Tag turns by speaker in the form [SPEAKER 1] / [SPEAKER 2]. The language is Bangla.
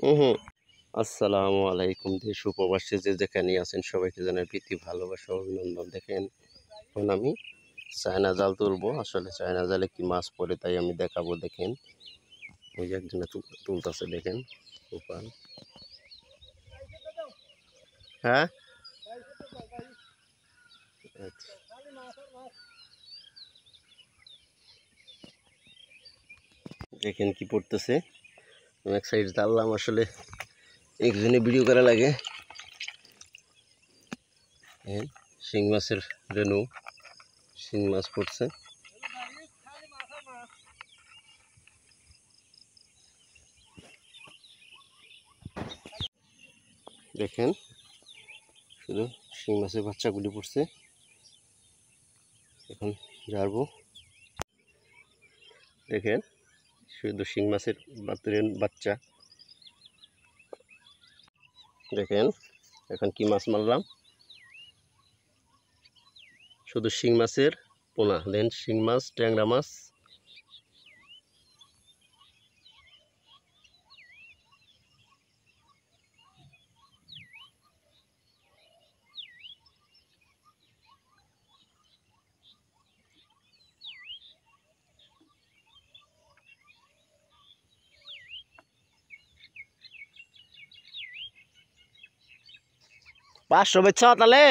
[SPEAKER 1] হুম। আসসালামু আলাইকুম। দেশ ও প্রবাসী যে যেখানে আছেন সবাইকে জানাই প্রীতি ভালোবাসা ও অভিনন্দন। দেখেন এখন আমি চায়না জাল তুলবো। আসলে চায়না জালে কি মাছ পড়ে তাই আমি দেখাবো। দেখেন ওই যে একজনে তুলতেছে, দেখেন গোপাল। হ্যাঁ, আচ্ছা। দেখেন কি পড়তেছে। আমি এক সাইড জানলাম, আসলে একজনে ভিডিও করা লাগে। শিং মাছের রেনু, শিং মাছ পড়ছে। দেখেন শুধু শিং মাছের বাচ্চাগুলি পড়ছে। এখন ঝাড়বো। দেখেন শুধু শিং মাছের বাচ্চা। দেখেন এখন কি মাছ মারলাম, শুধু শিং মাছের পোনা। দেন শিং মাছ, ট্যাংরা মাছ। পাঁচশো বেচছ তাহলে?